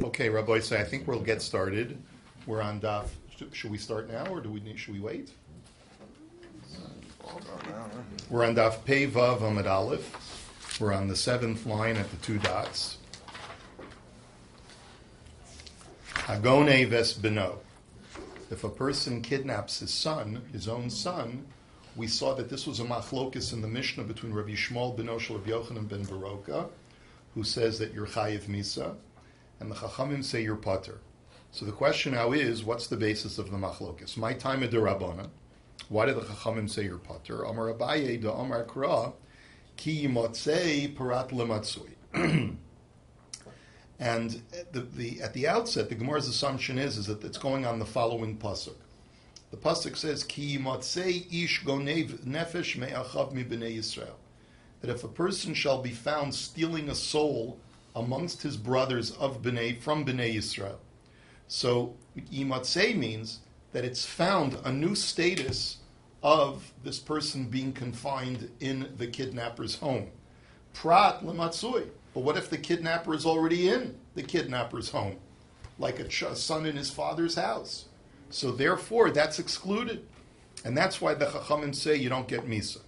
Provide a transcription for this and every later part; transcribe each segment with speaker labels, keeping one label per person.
Speaker 1: Okay, Rabbi, so I think we'll get started. We're on daf. Should we start now, or should we wait? We're on daf Pei Vav Amud Aleph. We're on the 7th line at the 2 dots. Agone ves beno. If a person kidnaps his son, his own son, we saw that this was a machlokus in the Mishnah between Rabbi Shmuel ben Oshel of Yochanan ben Baroka, who says that you're chayiv misa, and the Chachamim say you're pater. So the question now is, what's the basis of the machlokus? My time of the Rabbana. Why did the Chachamim say you're pater? Amar Abaye da Amar Kra ki yimatzei parat lematzui. And at the outset, the Gemara's assumption is that it's going on the following pasuk. The pasuk says, "Ki yimatzei ish gonev nefesh me'achav mi b'nei Yisrael," that if a person shall be found stealing a soul amongst his brothers from b'nei Yisrael. So yimatzei means that it's found a new status of this person being confined in the kidnapper's home. Prat lematzui. But what if the kidnapper is already in the kidnapper's home, like a son in his father's house? So therefore, that's excluded. And that's why the Chachamim say you don't get Misa.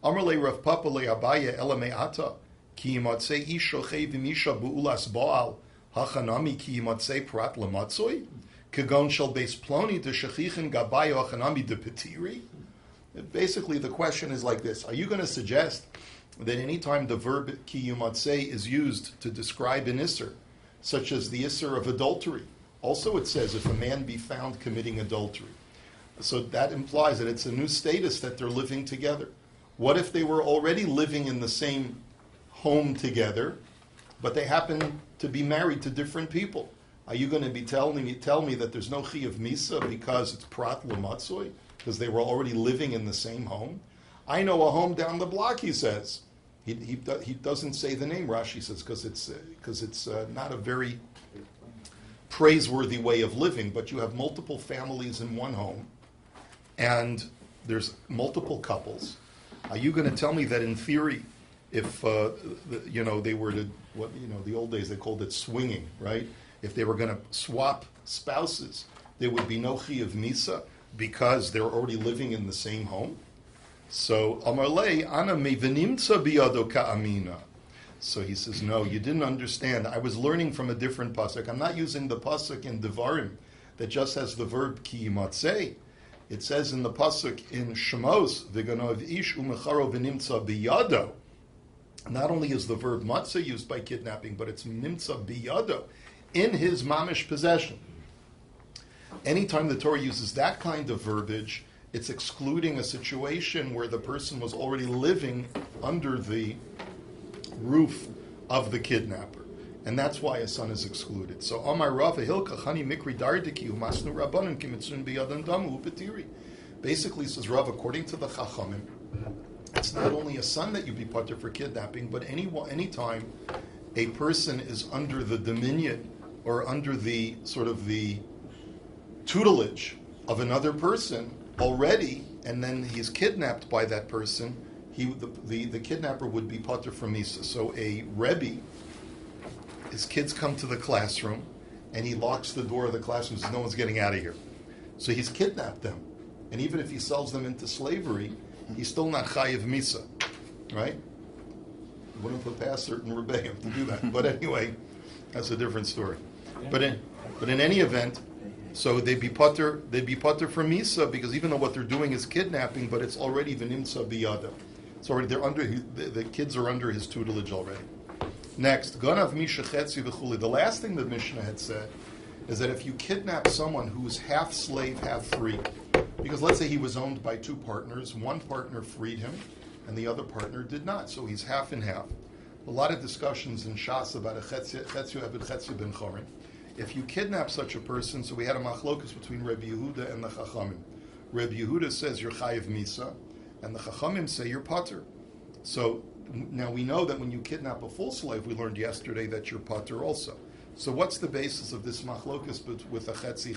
Speaker 1: Amar le Rav Papa le Abaye ela me'ata ki yimatzei ish shochev imisha bu'ulas ba'al hachanami ki yimatzei prat lematzui kagon shel beis ploni de shechichin gabayo hachanami de petiri. Basically, the question is like this. Are you going to suggest that any time the verb ki yimatzei is used to describe an isser, such as the isser of adultery, also it says if a man be found committing adultery. So that implies that it's a new status that they're living together. What if they were already living in the same home together, but they happen to be married to different people? Are you going to be tell me that there's no chi of misa because it's prat lematzui, because they were already living in the same home? I know a home down the block, he says. He doesn't say the name, Rashi says, because it's not a very praiseworthy way of living, but you have multiple families in one home, and there's multiple couples. Are you going to tell me that in theory, if they were to, the old days they called it swinging, right? If they were going to swap spouses, there would be no chi of misa because they're already living in the same home? So Amarle ana mevinimtza biyado ka'amina. So he says, no, you didn't understand. I was learning from a different pasuk. I'm not using the pasuk in Devarim that just has the verb ki yimatzei. It says in the pasuk in Shemos, v'ganov ish umecharo v'nimtza biyado. Not only is the verb matzah used by kidnapping, but it's nimtza biyado, in his mamish possession. Anytime the Torah uses that kind of verbiage, it's excluding a situation where the person was already living under the roof of the kidnapper. And that's why a son is excluded. So, Amar Rav Hilka Chani Mikri Dardiki Umasnu Rabbanim Kimitsun Biyadan Damu Upetiri. Basically, says Rav, according to the Chachamim, it's not only a son that you be pater for kidnapping, but any time a person is under the dominion or under the sort of the tutelage of another person already, and then he's kidnapped by that person, the kidnapper would be pater from Misa. So a Rebbe, his kids come to the classroom, and he locks the door of the classroom and says, no one's getting out of here. So he's kidnapped them. And even if he sells them into slavery, he's still not chayiv Misa, right? You wouldn't put past certain Rebbeim to do that. But anyway, that's a different story. But in any event, so they'd be pater from Misa, because even though what they're doing is kidnapping, but it's already v'nimtza biyada. It's already the kids are under his tutelage already. Next, ganav misha chetzi v'chuli. The last thing the Mishnah had said is that if you kidnap someone who's half slave, half free, because let's say he was owned by two partners, one partner freed him, and the other partner did not, so he's half and half. A lot of discussions in Shas about a chetzi eved chetzi ben chorin. If you kidnap such a person, so we had a machlokus between Rabbi Yehuda and the Chachamim. Rabbi Yehuda says you're chayiv misa, and the Chachamim say you're pater. So now we know that when you kidnap a full slave, we learned yesterday that you're pater also. So what's the basis of this machlokus with a chetzi?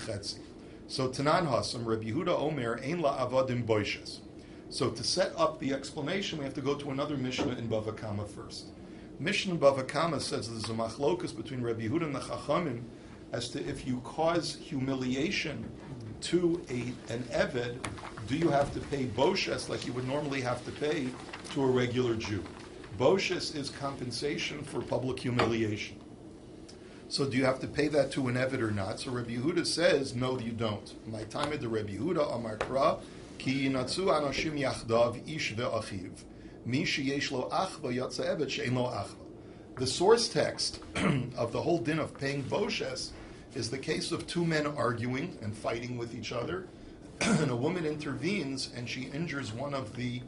Speaker 1: So Tanan Hasam, Rabbi Yehuda Omer, ein la avadim boishes. So to set up the explanation, we have to go to another Mishnah in Bava Kama first. Mishnah Bava Kama says there's a machlokus between Rabbi Yehuda and the Chachamim as to if you cause humiliation to an eved, do you have to pay boshes like you would normally have to pay to a regular Jew? Boshes is compensation for public humiliation. So do you have to pay that to an eved or not? So Rabbi Yehuda says, no, you don't. My time at the Rabbi Yehuda, Amar Kra, ki yinatzu anoshim yachdav ish ve'achiv. Mi sheyesh lo achva yatsa eved she'en lo achva. The source text of the whole din of paying boshes is the case of two men arguing and fighting with each other, and a woman intervenes and she injures one of the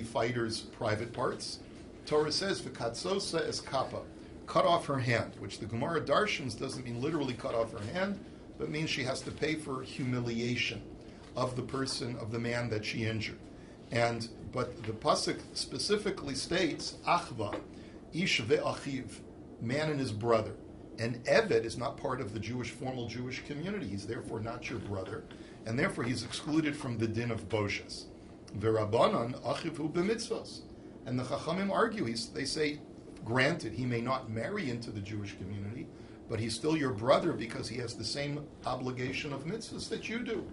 Speaker 1: fighters' private parts. Torah says, "V'katzosa es kappa," cut off her hand, which the Gemara darshans doesn't mean literally cut off her hand, but means she has to pay for humiliation of the person, of the man that she injured. But the pasuk specifically states, "Achva, ish ve'achiv," man and his brother. And Eved is not part of the formal Jewish community. He's therefore not your brother, and therefore he's excluded from the din of Boshes. V'Rabbanan achivu b'mitzvos. And the Chachamim argue, they say, granted, he may not marry into the Jewish community, but he's still your brother because he has the same obligation of mitzvahs that you do,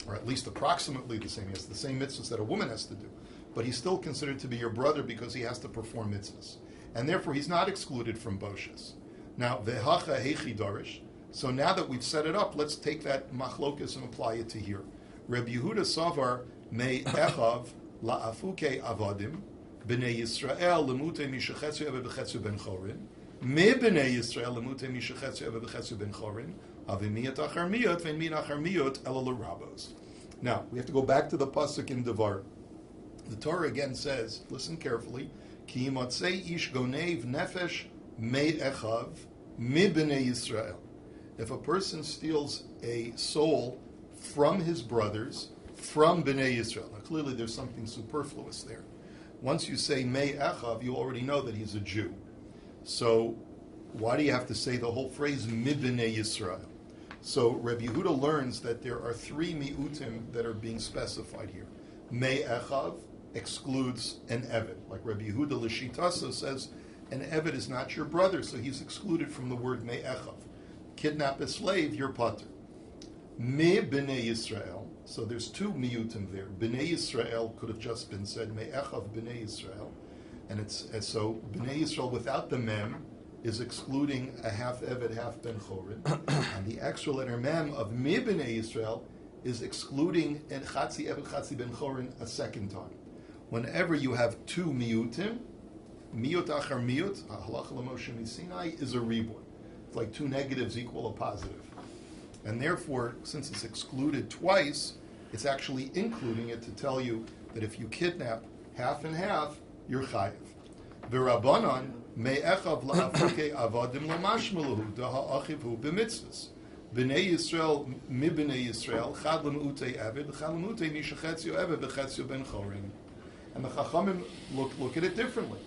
Speaker 1: or at least approximately the same. He has the same mitzvahs that a woman has to do, but he's still considered to be your brother because he has to perform mitzvahs, and therefore he's not excluded from Boshes. Now, vehacha hechi darish. So now that we've set it up, let's take that machlokas and apply it to here. Rabbi Yehuda savar me echav la'afuke avadim b'nei Yisrael lemute mishachetzu eve b'chetzu ben chorin me b'nei Yisrael lemute mishachetzu eve b'chetzu ben chorin avimiyat achar miyot ve'min achar miyot ela l'rabos. Now we have to go back to the pasuk in Devar. The Torah again says, listen carefully, ki motzei ish gonev nefesh me echav mi b'nei Yisrael. If a person steals a soul from his brothers, from Bnei Yisrael. Now, clearly there's something superfluous there. Once you say Mei Echav, you already know that he's a Jew. So why do you have to say the whole phrase Mi Bnei Yisrael? So Rabbi Yehuda learns that there are three mi'utim that are being specified here. Mei Echav excludes an Eved. Like Rabbi Yehuda L'shitasa says, an Eved is not your brother, so he's excluded from the word Mei Echav. Kidnap a slave, you're pater. Me b'nei Yisrael. So there's two miyutim there. B'nei Yisrael could have just been said me'echav b'nei Yisrael, and so b'nei Yisrael without the mem is excluding a half eved, half ben chorin, and the extra letter mem of me b'nei Yisrael is excluding an chatzi eved, chatzi ben chorin a second time. Whenever you have two miyutim, miyut achar miyut, halacha l'Moshe miSinai is a riboy. It's like two negatives equal a positive. And therefore, since it's excluded twice, it's actually including it to tell you that if you kidnap half and half, you're chayiv. V'Rabbanan me'echav la'afuke avadim l'mashmaluhu da'ha'achiv hu b'mitzvahs. B'nei Yisrael mi b'nei Yisrael chad l'mu'utei eved chad l'mu'utei mishachetziu eved b'chetziu ben chorin. And the Chachamim look at it differently.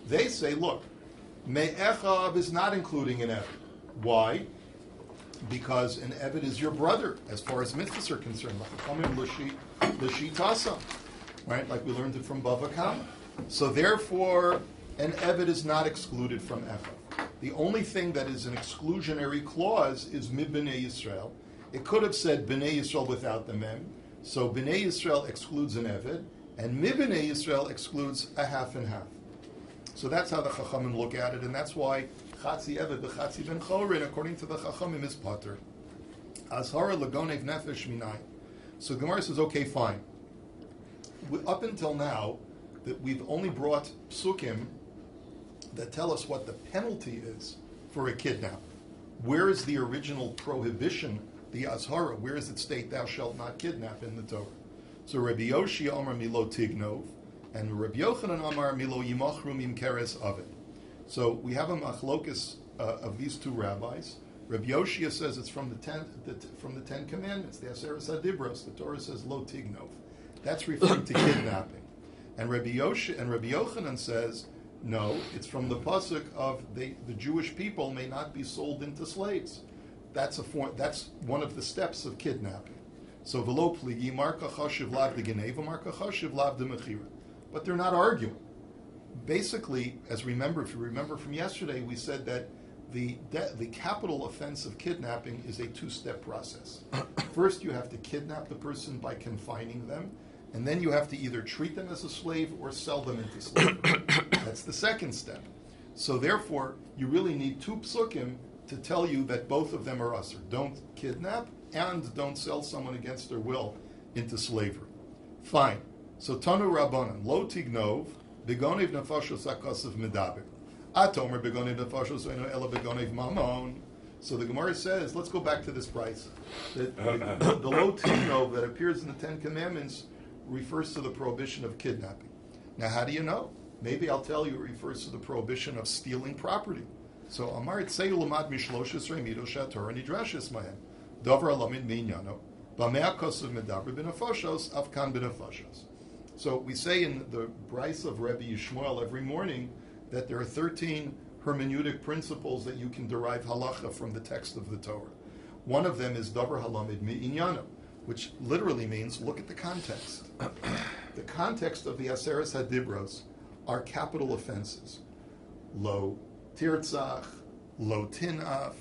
Speaker 1: They say, look, me'echav is not including an eved. Why? Because an Eved is your brother, as far as mitzvahs are concerned. Right? Like we learned it from Bava Kama. So therefore, an Eved is not excluded from Echav. The only thing that is an exclusionary clause is Mi B'nei Yisrael. It could have said B'nei Yisrael without the mem. So B'nei Yisrael excludes an Eved, and Mi B'nei Yisrael excludes a half and half. So that's how the Chachamim look at it, and that's why Chatzi Eved b'Chatzi ben Chorin, according to the Chachamim, is pater. Azhara lagonev nefesh minai. So Gemara says, okay, fine. Up until now, that we've only brought psukim that tell us what the penalty is for a kidnap. Where is the original prohibition, the Azhara? Where does it state, thou shalt not kidnap in the Torah? So Rabbi Yoshia Amar Milo Tignov, and Rabbi Yochanan Amar Milo Yimachru Mim Keres Avid. So we have a machlokus of these two rabbis. Rabbi Yoshia says it's from the Ten Commandments, the Aseres HaDibros. The Torah says Lo Tignov. That's referring to kidnapping. And Rabbi Yochanan says no, it's from the pasuk of the Jewish people may not be sold into slaves. That's one of the steps of kidnapping. So v'lo pligi marka chashiv lav de geneva marka chashiv lav de mechira. But they're not arguing. basically, if you remember from yesterday, we said that the capital offense of kidnapping is a two-step process. First, you have to kidnap the person by confining them, and then you have to either treat them as a slave or sell them into slavery. That's the second step. So therefore, you really need two psukim to tell you that both of them are usher. Don't kidnap and don't sell someone against their will into slavery. Fine. So Tanu Rabbanan, lo tignov, begonev nefashos akasav medaber. Atomer begonev nefashos eno ela begonev mamon. So the Gemara says, let's go back to this price. The lo tignov that appears in the Ten Commandments refers to the prohibition of kidnapping. Now, how do you know? Maybe I'll tell you it refers to the prohibition of stealing property. So Amar Itzei Ulamad Mishloshes Remido Shator Nidrashis Mahem Dover Alamid Minyano Bamea Kosav Medaber B'Nefashos Afkan B'Nefashos. So we say in the Bryce of Rabbi Yishmael every morning that there are 13 hermeneutic principles that you can derive halacha from the text of the Torah. One of them is Dover Halamid Minyano, which literally means look at the context. The context of the Aseres Hadibros are capital offenses. Lo tirtzach, lo tinaf.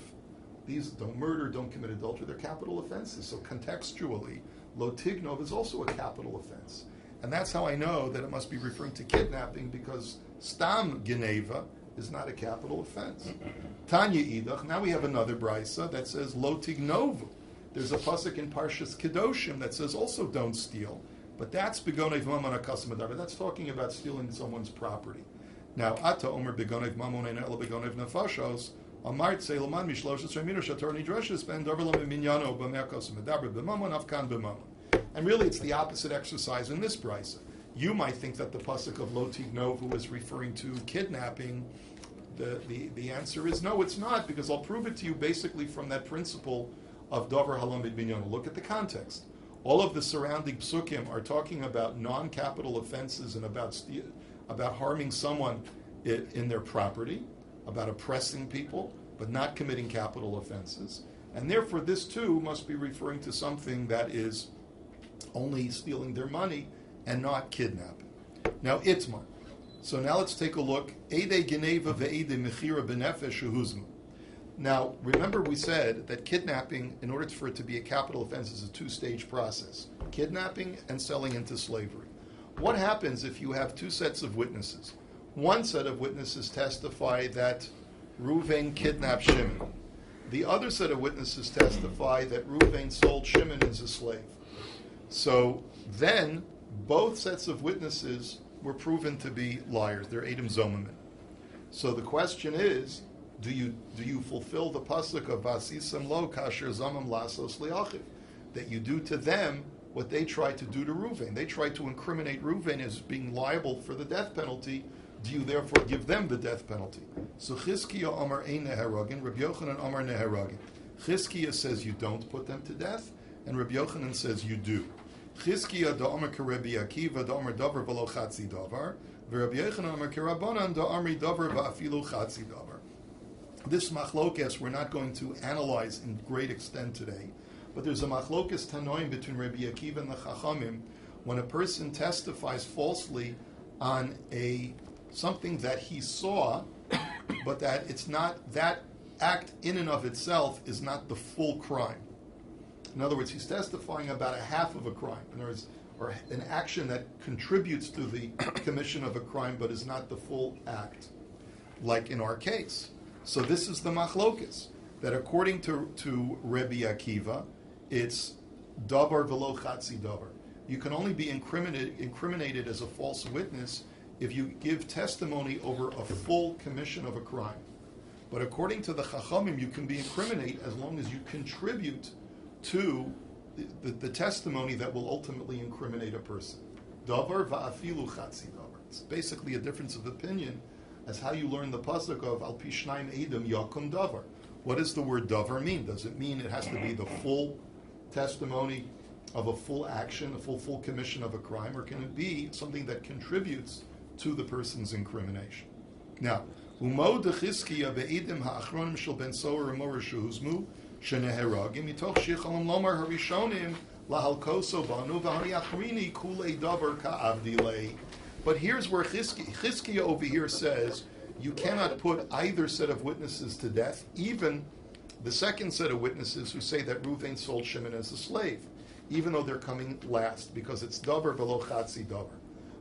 Speaker 1: These don't murder, don't commit adultery. They're capital offenses. So contextually, lo tignov is also a capital offense. And that's how I know that it must be referring to kidnapping, because stam geneva is not a capital offense. Tanya idach, now we have another brisa that says lo tignovu. There's a pasuk in Parshas Kedoshim that says also don't steal. But that's begonev mamon akasim medaber. That's talking about stealing someone's property. Now, ata omer begonev mamon ena ela begonev nefashos. Amart seilaman mishloshes remino shator nidreshes ben davar lo minyano b'mei akasim medaber b'mamon afkan b'mamon. And really, it's the opposite exercise in this brisa. You might think that the pasuk of lo tignovu is referring to kidnapping. The answer is no, it's not, because I'll prove it to you basically from that principle of davar halamid binyan. Look at the context. All of the surrounding psukim are talking about non-capital offenses and about harming someone in their property, about oppressing people, but not committing capital offenses. And therefore, this too must be referring to something that is only stealing their money and not kidnapping. Now, Itmar. So now let's take a look. Ede geneva ve'ede mechira b'nefesh uhuzmu. Now, remember we said that kidnapping, in order for it to be a capital offense, is a two-stage process. Kidnapping and selling into slavery. What happens if you have two sets of witnesses? One set of witnesses testify that Reuven kidnapped Shimon. The other set of witnesses testify that Reuven sold Shimon as a slave. So then, both sets of witnesses were proven to be liars. They're edim zomamin. So the question is, do you fulfill the pasuk of vasisam lo kasher zamam lasos liachiv, that you do to them what they tried to do to Reuven? They tried to incriminate Reuven as being liable for the death penalty. Do you therefore give them the death penalty? So Chizkiya Amar ein neheragin, Rabbi Yochanan Amar neheragin. Chizkiya says you don't put them to death, and Rabbi Yochanan says you do. Chizkiya da Amar keRabbi Akiva da Amar davar v'lo chatzi davar, v'Rabbi Yochanan Amar keRabbanan da Amri davar v'afilu chatzi davar. This machlokes we're not going to analyze in great extent today, but there's a machlokes tanoim between Rabbi Akiva and the Chachamim when a person testifies falsely on something that he saw, but that it's not, that act in and of itself is not the full crime. In other words, he's testifying about a half of a crime, in other words, or an action that contributes to the commission of a crime, but is not the full act, like in our case. So this is the machlokes, that according to Rabbi Akiva, it's davar v'lo chatzi davar. You can only be incriminated as a false witness if you give testimony over a full commission of a crime. But according to the Chachamim, you can be incriminated as long as you contribute to the testimony that will ultimately incriminate a person. Davar va'afilu chatzi davar. It's basically a difference of opinion as how you learn the pasuk of al pishnaim edim yakum davar. What does the word davar mean? Does it mean it has to be the full testimony of a full action, a full commission of a crime, or can it be something that contributes to the person's incrimination? Now, umo dechizkiya be'edim ha'achronim shel ben soer u'mor shehuzmu sheneheragim mitoch shichalam lomar harishonim lahalkoso banu v'hani achrini kulei davar ka'avdilei. But here's where Chizkiah over here says you cannot put either set of witnesses to death, even the second set of witnesses who say that Reuven sold Shimon as a slave, even though they're coming last, because it's davar velo chatzi davar.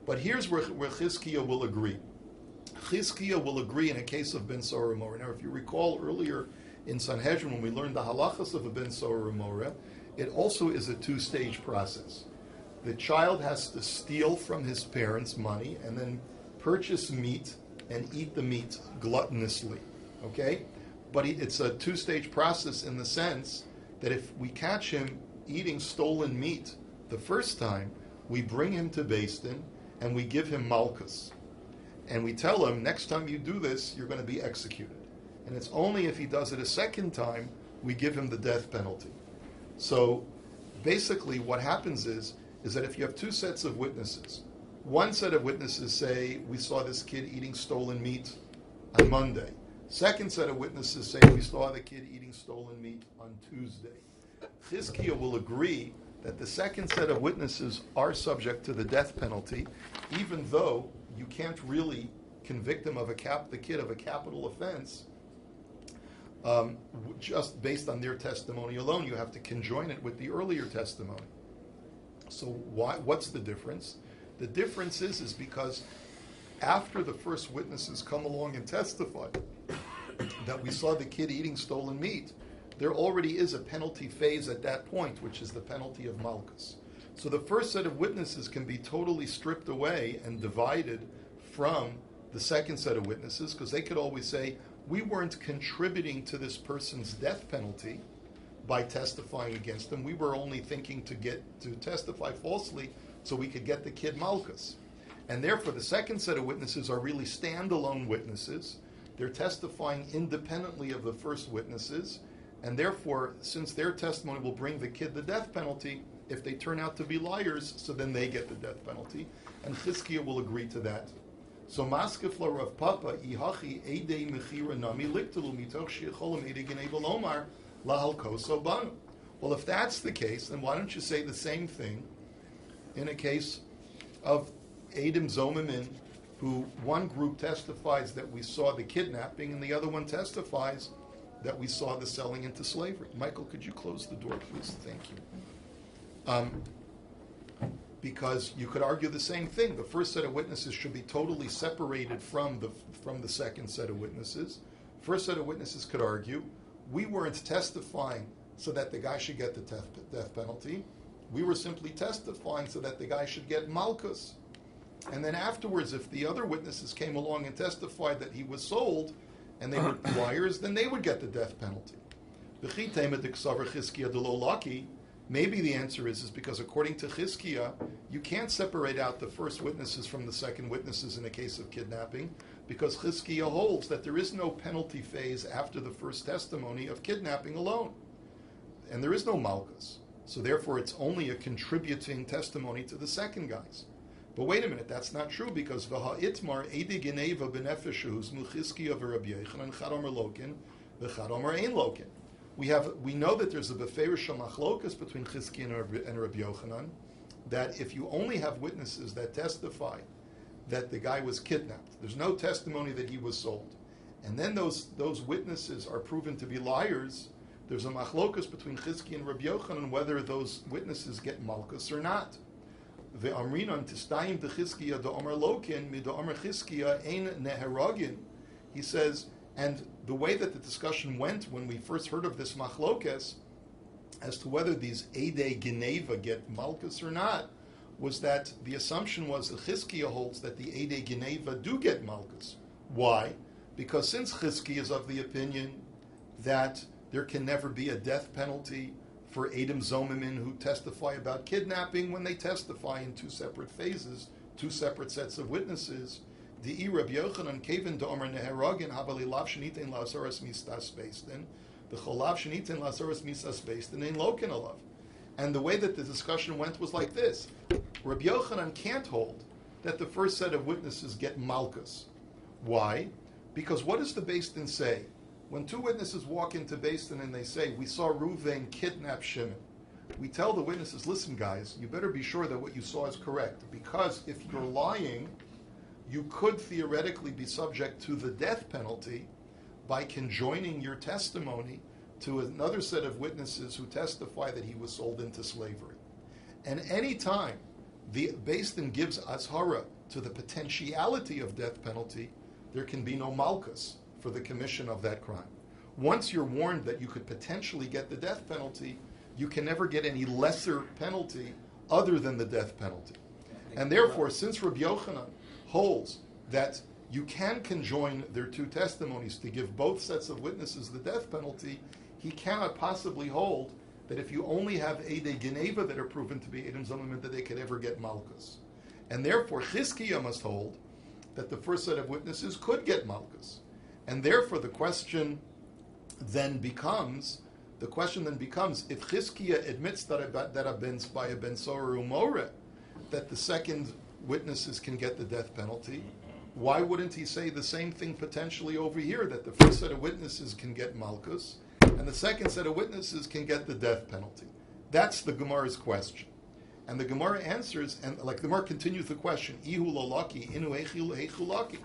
Speaker 1: But here's where Chizkiah will agree. Chizkiah will agree in a case of ben Sorah Umorah. Now, if you recall earlier in Sanhedrin, when we learned the halachas of a ben Sorah Umorah, it also is a two-stage process. The child has to steal from his parents money and then purchase meat and eat the meat gluttonously. Okay? But it's a two-stage process in the sense that if we catch him eating stolen meat the first time, we bring him to beit-din and we give him malchus. And we tell him, next time you do this, you're going to be executed. And it's only if he does it a second time, we give him the death penalty. So basically what happens is that if you have two sets of witnesses, one set of witnesses say, we saw this kid eating stolen meat on Monday. Second set of witnesses say, we saw the kid eating stolen meat on Tuesday. Chizkiah will agree that the second set of witnesses are subject to the death penalty, even though you can't really convict him of the kid of a capital offense just based on their testimony alone. You have to conjoin it with the earlier testimony. So what's the difference? The difference is because after the first witnesses come along and testify that we saw the kid eating stolen meat, there already is a penalty phase at that point, which is the penalty of malchus. So the first set of witnesses can be totally stripped away and divided from the second set of witnesses, because they could always say, we weren't contributing to this person's death penalty by testifying against them. We were only thinking to testify falsely so we could get the kid malchus. And therefore, the second set of witnesses are really standalone witnesses. They're testifying independently of the first witnesses, and therefore, since their testimony will bring the kid the death penalty, if they turn out to be liars, so then they get the death penalty. And Chizkiah will agree to that. So maskef la Rav Papa ihachi edei mechira nami liktalu mitoch shecholam edei genei velomar lahal koso banu. Well, if that's the case, then why don't you say the same thing in a case of edim zomimin, who one group testifies that we saw the kidnapping and the other one testifies that we saw the selling into slavery. Michael, could you close the door, please? Thank you. Because you could argue the same thing. The first set of witnesses should be totally separated from the second set of witnesses. First set of witnesses could argue, we weren't testifying so that the guy should get the death penalty. We were simply testifying so that the guy should get malchus. And then afterwards, if the other witnesses came along and testified that he was sold, and they were liars, then they would get the death penalty. Maybe the answer is because according to Chizkiah, you can't separate out the first witnesses from the second witnesses in a case of kidnapping, because Chizkiah holds that there is no penalty phase after the first testimony of kidnapping alone. And there is no malchus. So therefore it's only a contributing testimony to the second guys. But wait a minute, that's not true, because v'ha'itmar edi geneva b'nefeshus muchizkiya v'Rabbi Yochanan chad omer lokin v'chad omer ein lokin. We know that there's a beferish machlokas between Chizkiya and Rabbi Yochanan, that if you only have witnesses that testify that the guy was kidnapped, there's no testimony that he was sold, and then those witnesses are proven to be liars, there's a machlokas between Chizkiya and Rabbi Yochanan whether those witnesses get malchus or not. The Amrinon Tistayim de Chizkiya de Omer Lokin mi de Omer Chizkiya ein neheragin. He says, and the way that the discussion went when we first heard of this machlokes as to whether these Eidei Geneva get malchus or not, was that the assumption was that Chizkiya holds that the Eidei Geneva do get malchus. Why? Because since Chizkiya is of the opinion that there can never be a death penalty for Edom Zomimin who testify about kidnapping when they testify in two separate phases, two separate sets of witnesses. The Rabbi Yochanan Kevin Domer Neheragin Habali Lav Shenitin Lazaras Mistas Beistin, the Cholav Shenitin Lazaras Mistas Beistin in Lokin Alav. And the way that the discussion went was like this: Rabbi Yochanan can't hold that the first set of witnesses get malchus. Why? Because what does the Beistin say? When two witnesses walk into beit-din and they say, we saw Reuven kidnap Shimon, we tell the witnesses, listen guys, you better be sure that what you saw is correct, because if you're lying, you could theoretically be subject to the death penalty by conjoining your testimony to another set of witnesses who testify that he was sold into slavery. And any time the Beis Din gives azhara to the potentiality of death penalty, there can be no malchus for the commission of that crime. Once you're warned that you could potentially get the death penalty, you can never get any lesser penalty other than the death penalty. And therefore, since Rabbi Yochanan holds that you can conjoin their two testimonies to give both sets of witnesses the death penalty, he cannot possibly hold that if you only have Eidei Geneva that are proven to be Edom Zomim, that they could ever get Malchus. And therefore, Chizkiah must hold that the first set of witnesses could get Malchus. And therefore, the question then becomes, if Chizkiah admits that a ben Sorah umore, that the second witnesses can get the death penalty, why wouldn't he say the same thing potentially over here, that the first set of witnesses can get Malchus, and the second set of witnesses can get the death penalty? That's the Gemara's question. And the Gemara answers, and like the Gemara continues the question, Ihu lolaki, inu eichu laki,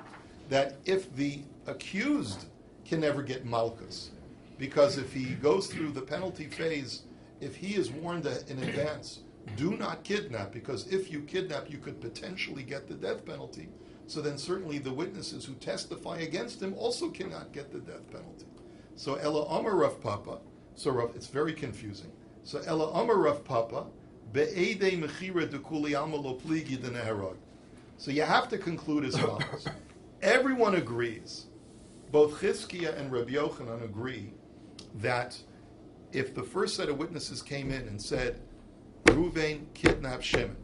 Speaker 1: that if the accused can never get Malchus, because if he goes through the penalty phase, if he is warned in advance, do not kidnap, because if you kidnap, you could potentially get the death penalty, so then certainly the witnesses who testify against him also cannot get the death penalty. So Ella Amar Rav Papa, so Rav, it's very confusing. So Ella Amar Rav Papa, Be'edei Mechira Dekuli Amalo Pligi Deneherog. So you have to conclude as follows. Everyone agrees, both Chizkiah and Rabbi Yochanan agree, that if the first set of witnesses came in and said, Ruvain kidnapped Shimon,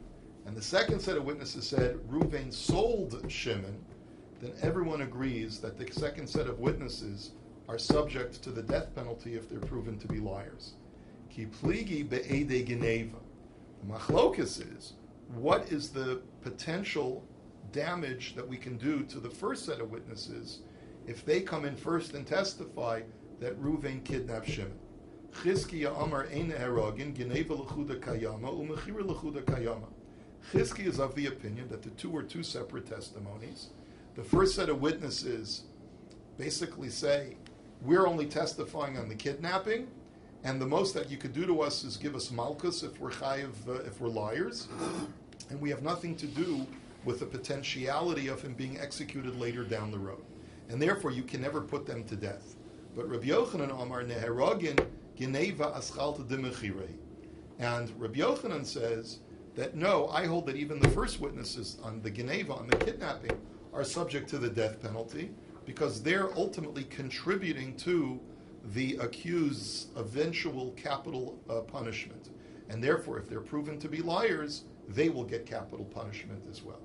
Speaker 1: and the second set of witnesses said, Ruvain sold Shimon, then everyone agrees that the second set of witnesses are subject to the death penalty if they're proven to be liars. Ki pligi be'edei geneva. The machlokus is, what is the potential damage that we can do to the first set of witnesses if they come in first and testify that Ruvain kidnapped Shimon? Chizkiah Amar Ein Herogin Geneva L'chuda Kayama Umechira L'chuda Kayama. Chizkiah is of the opinion that the two are two separate testimonies. The first set of witnesses basically say, we're only testifying on the kidnapping, and the most that you could do to us is give us malchus if we're chayiv, if we're liars, and we have nothing to do with the potentiality of him being executed later down the road. And therefore, you can never put them to death. But Rabbi Yochanan Amar Neherogin Geneva Aschalta de Mechirei. And Rabbi Yochanan says that no, I hold that even the first witnesses on the Geneva, on the kidnapping, are subject to the death penalty because they're ultimately contributing to the accused's eventual capital punishment. And therefore, if they're proven to be liars, they will get capital punishment as well.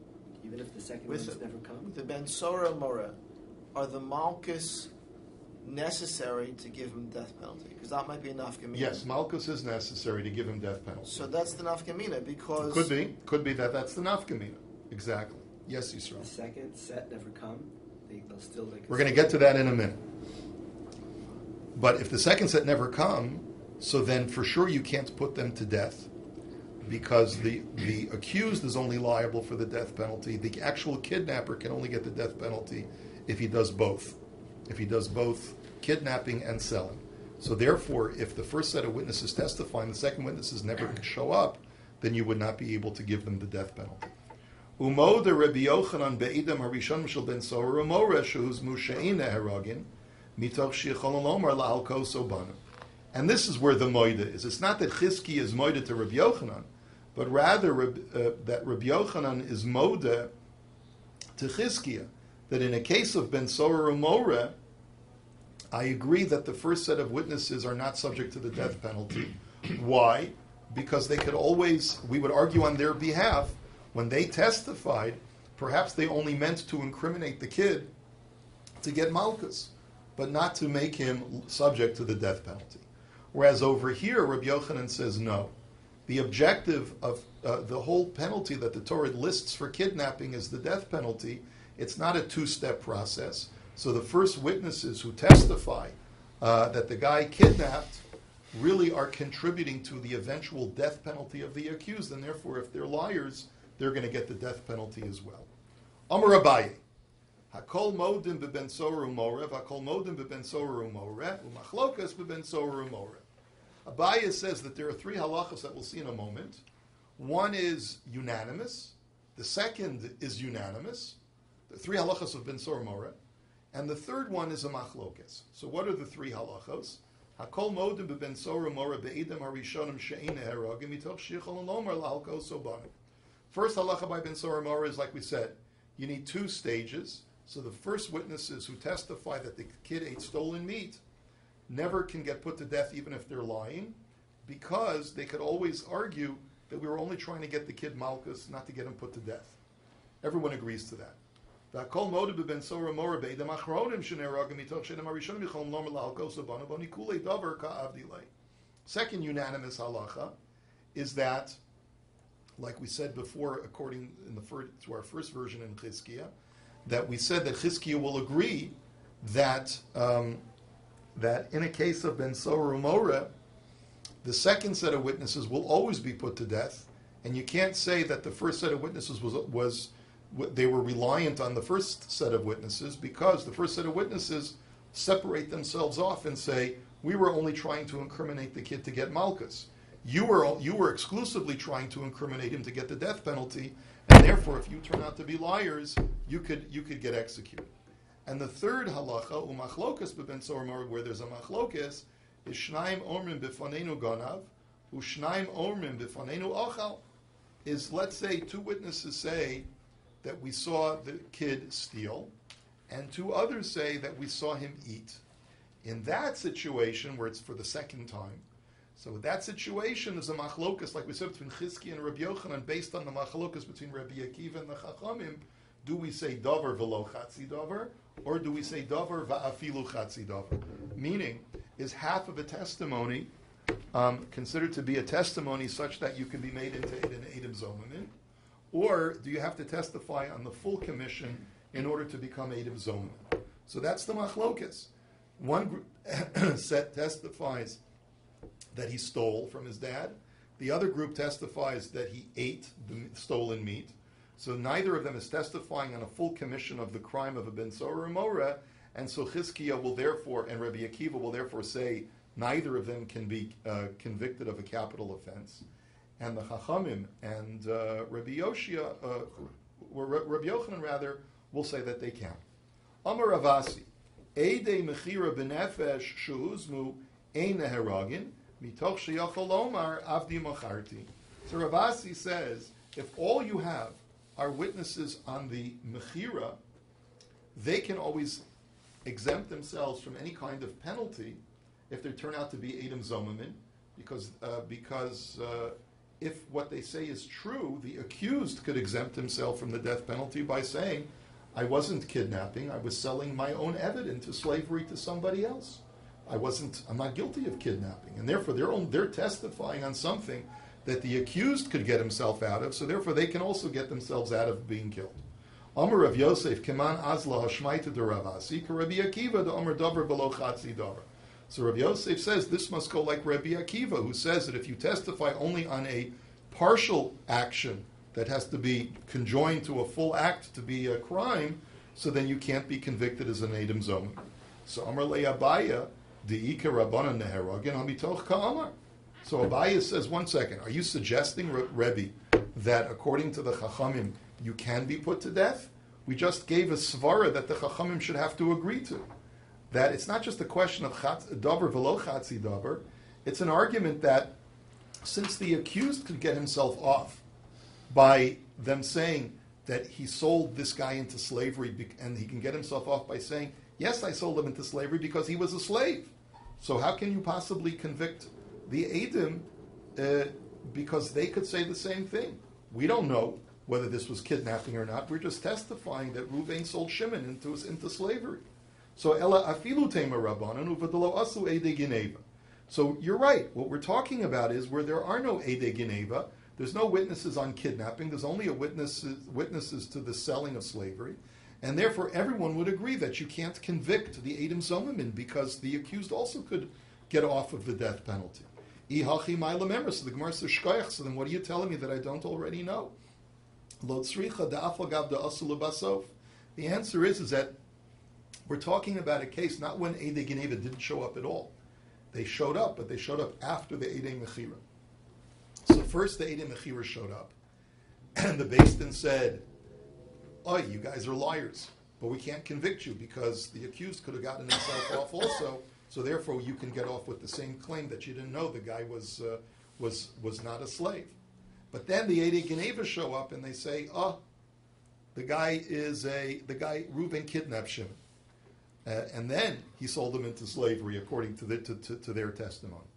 Speaker 2: Even if the second one's never come?
Speaker 3: With the Ben Sorah Mora, are the Malchus necessary to give him death penalty? Because that might be a nafkamina.
Speaker 1: Yes, Malchus is necessary to give him death penalty.
Speaker 3: So that's the nafkamina, because...
Speaker 1: Could be that's the nafkamina. Exactly. Yes, Yisrael.
Speaker 2: The second set never come, they'll still...
Speaker 1: We're going to get to that in a minute. But if the second set never come, so then for sure you can't put them to death, because the accused is only liable for the death penalty. The actual kidnapper can only get the death penalty if he does both. If he does both kidnapping and selling. So therefore, if the first set of witnesses testify and the second witnesses never show up, then you would not be able to give them the death penalty. Umoda Rabbi Yochanan be'idam harishon shel ben Sorah umore shehuz mushe'in neheragin mitoch sheichol lomar la'al koso banu. And this is where the moida is. It's not that Chizkiah is moida to Rabbi Yochanan, but rather that Rabbi Yochanan is moda to Chizkiah. That in a case of Ben Sorah umore, I agree that the first set of witnesses are not subject to the death penalty. Why? Because they could always, we would argue on their behalf, when they testified, perhaps they only meant to incriminate the kid to get malchus, but not to make him subject to the death penalty. Whereas over here, Rabbi Yochanan says no. The objective of the whole penalty that the Torah lists for kidnapping is the death penalty. It's not a two-step process. So the first witnesses who testify that the guy kidnapped really are contributing to the eventual death penalty of the accused, and therefore if they're liars, they're going to get the death penalty as well. Amar Abaye. Hakol modim beben soru morev, hakol modim beben soru morev, umachlokas beben soru morev. Abaye says that there are three halachas that we'll see in a moment. One is unanimous. The second is unanimous. The three halachas of ben soru morev. And the third one is a machlokes. So what are the three halachos? Hakol modim beben soru morev be'edem harishonim she'ena heragim mitoch shichol lomar lahalko sobanim. First halacha by ben soru morev is, like we said, you need two stages. So the first witnesses who testify that the kid ate stolen meat never can get put to death even if they're lying, because they could always argue that we were only trying to get the kid malchus, not to get him put to death. Everyone agrees to that. Second unanimous halacha is that, like we said before, according to our first version in Chizkiah, that we said that Chizkiah will agree that that in a case of Ben Soru Moreh, the second set of witnesses will always be put to death, and you can't say that the first set of witnesses was they were reliant on the first set of witnesses, because the first set of witnesses separate themselves off and say, we were only trying to incriminate the kid to get malchus. You were exclusively trying to incriminate him to get the death penalty, and therefore, if you turn out to be liars, you could get executed. And the third halacha, umachlokas beben soru, where there's a machlokas, is shnaim omrim b'fanenu ganav, u'shnaim omrim b'fanenu ochal. Is, let's say, two witnesses say that we saw the kid steal, and two others say that we saw him eat. In that situation, where it's for the second time, so that situation is a machlokas, like we said, between Chizkiah and Rabbi Yochanan, based on the machlokas between Rabbi Akiva and the Chachamim. Do we say davar v'lo chatzi davar, or do we say davar va'afilu chatzi davar? Meaning, is half of a testimony considered to be a testimony such that you can be made into an edim-zomamin, or do you have to testify on the full commission in order to become edim-zomamin? So that's the machlokas. One group set testifies that he stole from his dad. The other group testifies that he ate the stolen meat. So neither of them is testifying on a full commission of the crime of a ben soru moreh, and so Chizkiah will therefore, and Rabbi Akiva will therefore say, neither of them can be convicted of a capital offense. And the Chachamim and Rabbi Yochanan rather will say that they can. Amar Ravasi, Eidei mechira b'nefesh shehuzmu ein neheragin, mitoch sheyachol lomar avdi macharti. So Ravasi says, if all you have are witnesses on the mechira, they can always exempt themselves from any kind of penalty if they turn out to be edim-zomamin, because if what they say is true, the accused could exempt himself from the death penalty by saying, I wasn't kidnapping, I was selling my own evid into slavery to somebody else. I'm not guilty of kidnapping. And therefore they're testifying on something that the accused could get himself out of, so therefore they can also get themselves out of being killed. Amar Rav Yosef, Keman Azla Hashmaita de Ravasi, Rabbi Akiva de Amar Davar Below Chatzi Davar. So Rav Yosef says this must go like Rabbi Akiva, who says that if you testify only on a partial action that has to be conjoined to a full act to be a crime, so then you can't be convicted as an edim-zomamin. So Amar Le'abaya, De'ika Rabbanan Neheragin Hamitoch Ka'amar. So Abaya says, one second, are you suggesting, Rebbe, that according to the Chachamim, you can be put to death? We just gave a svara that the Chachamim should have to agree to. That it's not just a question of davar v'lo chatzi davar, it's an argument that since the accused could get himself off by them saying that he sold this guy into slavery, and he can get himself off by saying, yes, I sold him into slavery because he was a slave. So how can you possibly convict the Edim, because they could say the same thing? We don't know whether this was kidnapping or not. We're just testifying that Ruvain sold Shimon into slavery. So Ela afilu tema rabbanan uvadalo asu ede geneva. So you're right. What we're talking about is where there are no ede geneva, there's no witnesses on kidnapping. There's only witnesses to the selling of slavery, and therefore everyone would agree that you can't convict the edim-zomamin because the accused also could get off of the death penalty. So the Gemara says, so then what are you telling me that I don't already know? Lo tzricha da'afal gav da'asul basof. The answer is that we're talking about a case not when Eidei Geneva didn't show up at all. They showed up, but they showed up after the Eidei Mechira. So first the Eidei Mechira showed up, and the beit-din said, "Oh, you guys are liars, but we can't convict you because the accused could have gotten himself off also. So therefore, you can get off with the same claim that you didn't know the guy was not a slave." But then the Eidei Geneva show up and they say, "Oh, the guy Reuven kidnapped Shimon, and then he sold him into slavery according to their testimony."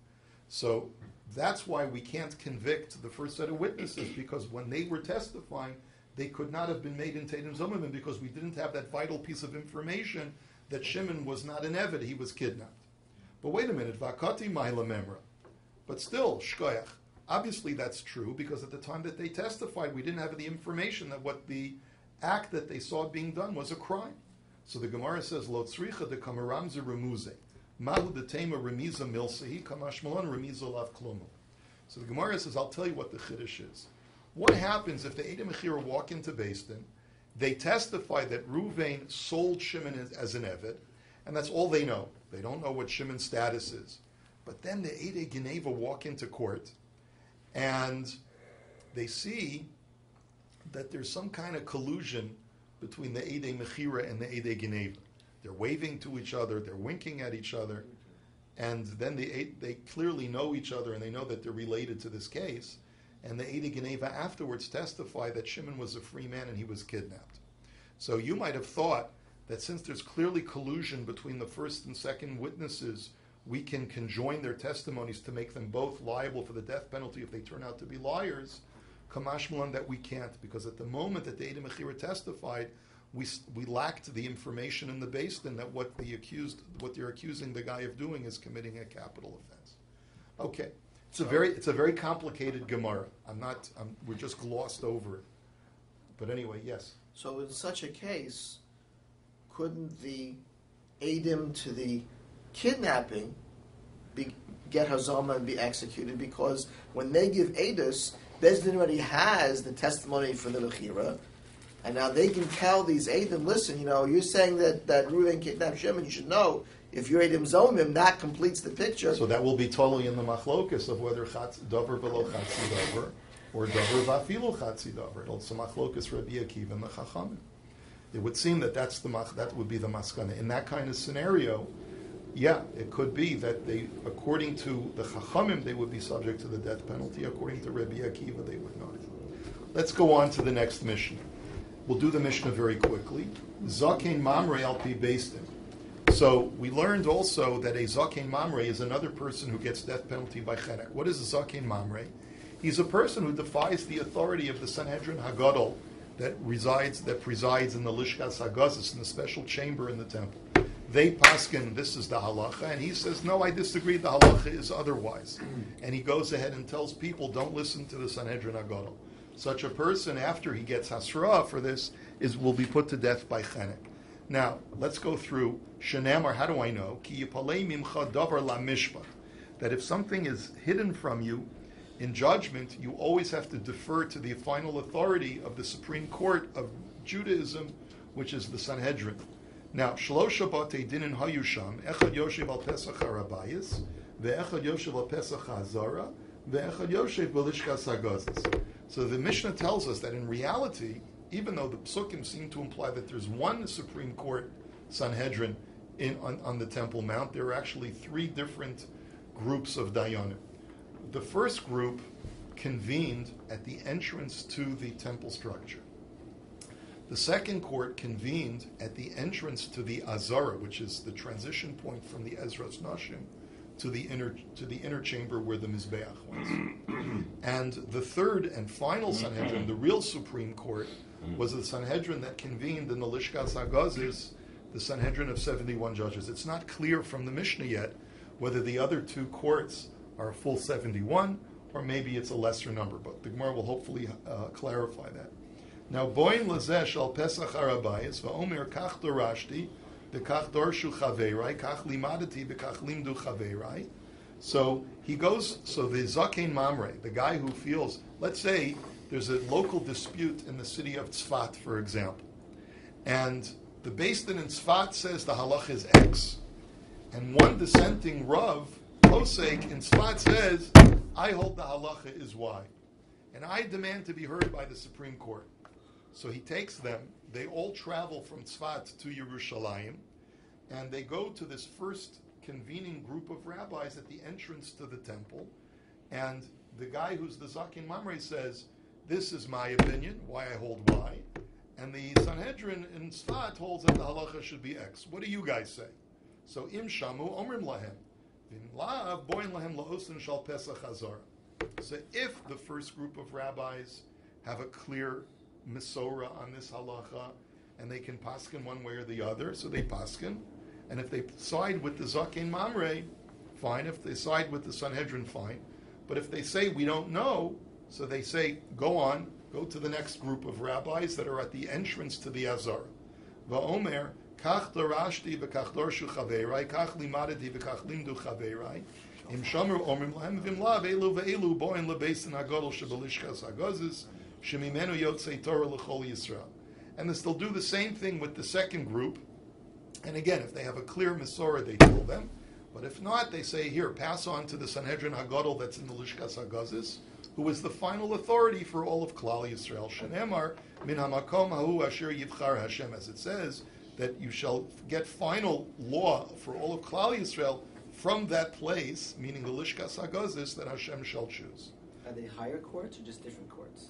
Speaker 1: So that's why we can't convict the first set of witnesses, because when they were testifying, they could not have been made in Tatum Zomimim because we didn't have that vital piece of information that Shimon was not an Eved, he was kidnapped. But wait a minute, Vakati Maila Memra. But still, Shkoyach. Obviously that's true, because at the time that they testified, we didn't have the information that what the act that they saw being done was a crime. So the Gemara says, Lo tzricha de kamaramze remuze. Mahu de tema remiza milsehi, kamashmalon remiza lav klumu. So the Gemara says, I'll tell you what the chiddush is. What happens if the Eidei Mechira walk into beit-din, they testify that Reuven sold Shimon as an Eved, and that's all they know. They don't know what Shimon's status is. But then the Eidei Geneva walk into court, and they see that there's some kind of collusion between the Eidei Mechira and the Eidei Geneva. They're waving to each other, they're winking at each other, and then they clearly know each other and they know that they're related to this case. And the Eidei Geneva afterwards testify that Shimon was a free man and he was kidnapped. So you might have thought that since there's clearly collusion between the first and second witnesses, we can conjoin their testimonies to make them both liable for the death penalty if they turn out to be liars. Kamashmalan, that we can't, because at the moment that the Eidei Mechira testified, we lacked the information in the beit-din that what they're accusing the guy of doing is committing a capital offense. Okay, it's a very complicated Gemara. We're just glossed over it. But anyway, yes.
Speaker 3: So in such a case, couldn't the edim to the kidnapping get hazama and be executed? Because when they give edus, Bezdin already has the testimony for the Mechira, and now they can tell these edim, listen, you're saying that Reuven kidnapped Shimon, you should know, if your edim zomim, that completes the picture.
Speaker 1: So that will be totally in the machlokus of whether davar v'lo chatzi davar, or davar v'afilu chatzi davar. It's a machlokus Rabbi Akiva and the Chachamim. It would seem that that would be the maskana. In that kind of scenario, yeah, it could be that they, according to the Chachamim, they would be subject to the death penalty. According to Rabbi Akiva, they would not. Let's go on to the next Mishnah. We'll do the Mishnah very quickly. Zakein Mamre al pi beit-din. So we learned also that a Zakein Mamre is another person who gets death penalty by chenek. What is a Zakein Mamre? He's a person who defies the authority of the Sanhedrin Hagadol that presides in the Lishkas Hagazis, in the special chamber in the temple. They paskin, this is the halacha, and he says, no, I disagree, the halacha is otherwise. And he goes ahead and tells people, don't listen to the Sanhedrin Hagadol. Such a person, after he gets hasra for this, will be put to death by chenek. Now, let's go through Shenamar, how do I know? Ki yipalei mimcha davar la mishpat. That if something is hidden from you, in judgment, you always have to defer to the final authority of the Supreme Court of Judaism, which is the Sanhedrin. Now, Shlosha batei dinin hayusham, echad yoshev al pesach harabayis, ve'echad yoshev al pesach hazara, ve'echad yoshev b'lishkas hagazis. So the Mishnah tells us that in reality, even though the psukim seem to imply that there's one Supreme Court Sanhedrin on the Temple Mount, there are actually three different groups of dayanim. The first group convened at the entrance to the temple structure. The second court convened at the entrance to the Azara, which is the transition point from the Ezras Nashim to the inner chamber where the Mizbeach was. And the third and final Sanhedrin, the real Supreme Court, was the Sanhedrin that convened in the Lishkas Hagazis, the Sanhedrin of 71 judges. It's not clear from the Mishnah yet whether the other two courts are a full 71, or maybe it's a lesser number, but the Gemara will hopefully clarify that. Now, boin lazesh al pesach harabayis va'omer kach dorashti v'kach dorshu chaveirai kach limadati v'kach limdu chaveirai. So he goes. So the zakein mamre, the guy who feels, let's say there's a local dispute in the city of Tzfat, for example, and the beit-din in Tzfat says the halacha is X, and one dissenting Rav, Posek in Tzfat says, I hold the halacha is Y, and I demand to be heard by the Supreme Court. So he takes them, they all travel from Tzfat to Yerushalayim, and they go to this first convening group of rabbis at the entrance to the temple, and the guy who's the Zakin Mamre says, this is my opinion, why I hold Y, and the Sanhedrin in Tzfat holds that the halacha should be X. What do you guys say? So, im shamu omrim lahem, vim la'av boin lahem la'osin shal pesach hazara. So if the first group of rabbis have a clear Mesorah on this halacha, and they can paskin one way or the other, so they paskin. And if they side with the Zaken Mamre, fine. If they side with the Sanhedrin, fine. But if they say we don't know, so they say go on, go to the next group of rabbis that are at the entrance to the Azara. Va'omer kach darashti v'kach dorshu chaverai kach limadati v'kach limdu chaverai im shomer omrim lahem v'im lav elu ve'elu boin lebeis hagadol shebelishkas hagazis shemimenu yotzei Torah l'chol Yisrael. And they still do the same thing with the second group. And again, if they have a clear Mesorah, they tell them. But if not, they say, here, pass on to the Sanhedrin Hagadol that's in the Lishkas Hagazis, who is the final authority for all of Klal Yisrael. Shenemar min hamakom hahu asher yivchar Hashem, as it says, that you shall get final law for all of Klal Yisrael from that place, meaning the Lishkas Hagazis, that Hashem shall choose.
Speaker 2: Are they higher courts or just different courts?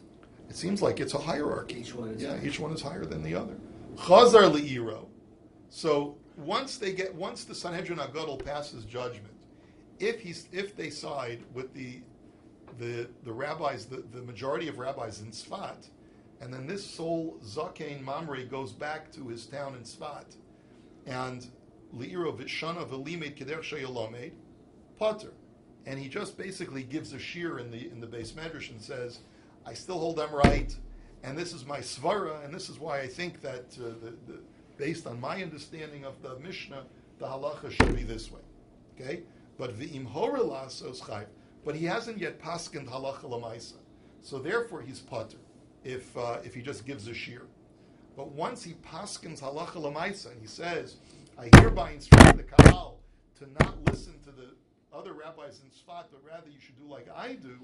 Speaker 1: It seems like it's a hierarchy.
Speaker 2: Each one is
Speaker 1: each one is higher than the other. Chazar li'iro. So once the Sanhedrin Hagadol passes judgment, if they side with the rabbis, the majority of rabbis in Tzfat, and then this sole Zaken Mamre goes back to his town in Tzfat, and li'iro v'shana v'limed kederch sheyolamed pater, and he just basically gives a shir in the Beis Medrash and says, I still hold them right, and this is my svara, and this is why I think that based on my understanding of the Mishnah, the halacha should be this way. Okay? But v'im hora la'asos chayv, but he hasn't yet paskened halacha l'maisa. So therefore he's pater, if he just gives a shir. But once he paskens halacha l'maisa, and he says, I hereby instruct the kahal to not listen to the other rabbis in Tzfat, but rather you should do like I do,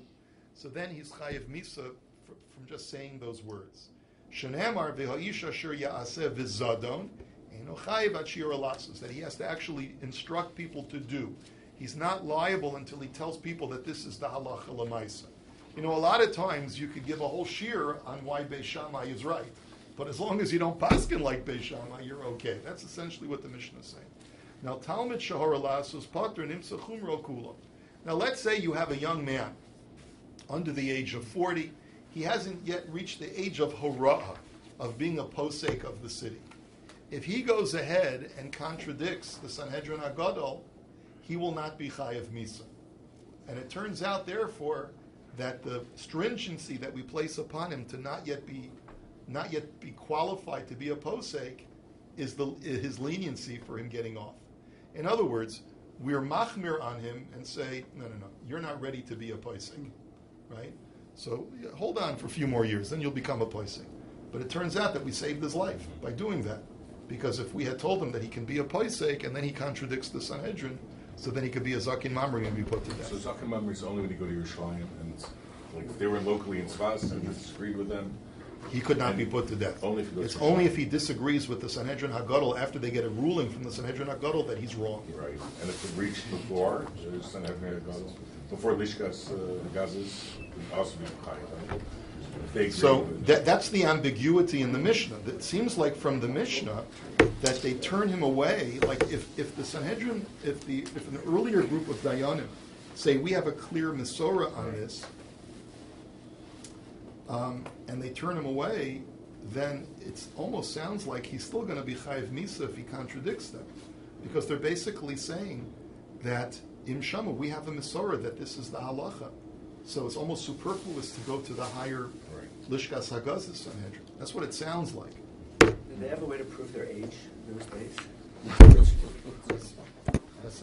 Speaker 1: so then he's chayiv misa from just saying those words. Shenemar v'ha'isha shir ya'aseh v'zadon eino chayiv ad shir alasus, that he has to actually instruct people to do. He's not liable until he tells people that this is the halacha l'maisa. You know, a lot of times you could give a whole shir on why Beis Shammai is right, but as long as you don't paskin like Beis Shammai, you're okay. That's essentially what the Mishnah is saying. Now, talmud shahor alasus pater nimsa chumro kula. Now, let's say you have a young man under the age of 40. He hasn't yet reached the age of hora'ah, of being a posek of the city. If he goes ahead and contradicts the Sanhedrin Hagadol, he will not be chayav misa. And it turns out, therefore, that the stringency that we place upon him to not yet be qualified to be a posek is his leniency for him getting off. In other words, we're machmir on him and say, no, you're not ready to be a posek, right? So hold on for a few more years, then you'll become a posek. But it turns out that we saved his life by doing that, because if we had told him that he can be a posek and then he contradicts the Sanhedrin, so then he could be a Zakin Mamre and be put to death.
Speaker 4: So Zakin Mamre is only when you go to Yerushalayim, and like if they were locally in Tzfat and he disagreed with them,
Speaker 1: he could not be put to death.
Speaker 4: Only if he goes
Speaker 1: it's only if he disagrees with the Sanhedrin Hagadol after they get a ruling from the Sanhedrin Hagadol that he's wrong.
Speaker 4: Right, and if it reached before the Sanhedrin Hagadol, before Lishkas Hagazis, it would also be chayav.
Speaker 1: So that's the ambiguity in the Mishnah. It seems like from the Mishnah that they turn him away. Like if the Sanhedrin, if an earlier group of Dayanim say we have a clear Mesorah on this, and they turn him away, then it almost sounds like he's still going to be chayiv misa if he contradicts them, because they're basically saying that im shama we have a Mesorah that this is the halacha. So it's almost superfluous to go to the higher Lishkas Hagazis Sanhedrin. That's what it sounds like.
Speaker 2: Did they have a way to prove their age in those days?
Speaker 1: That's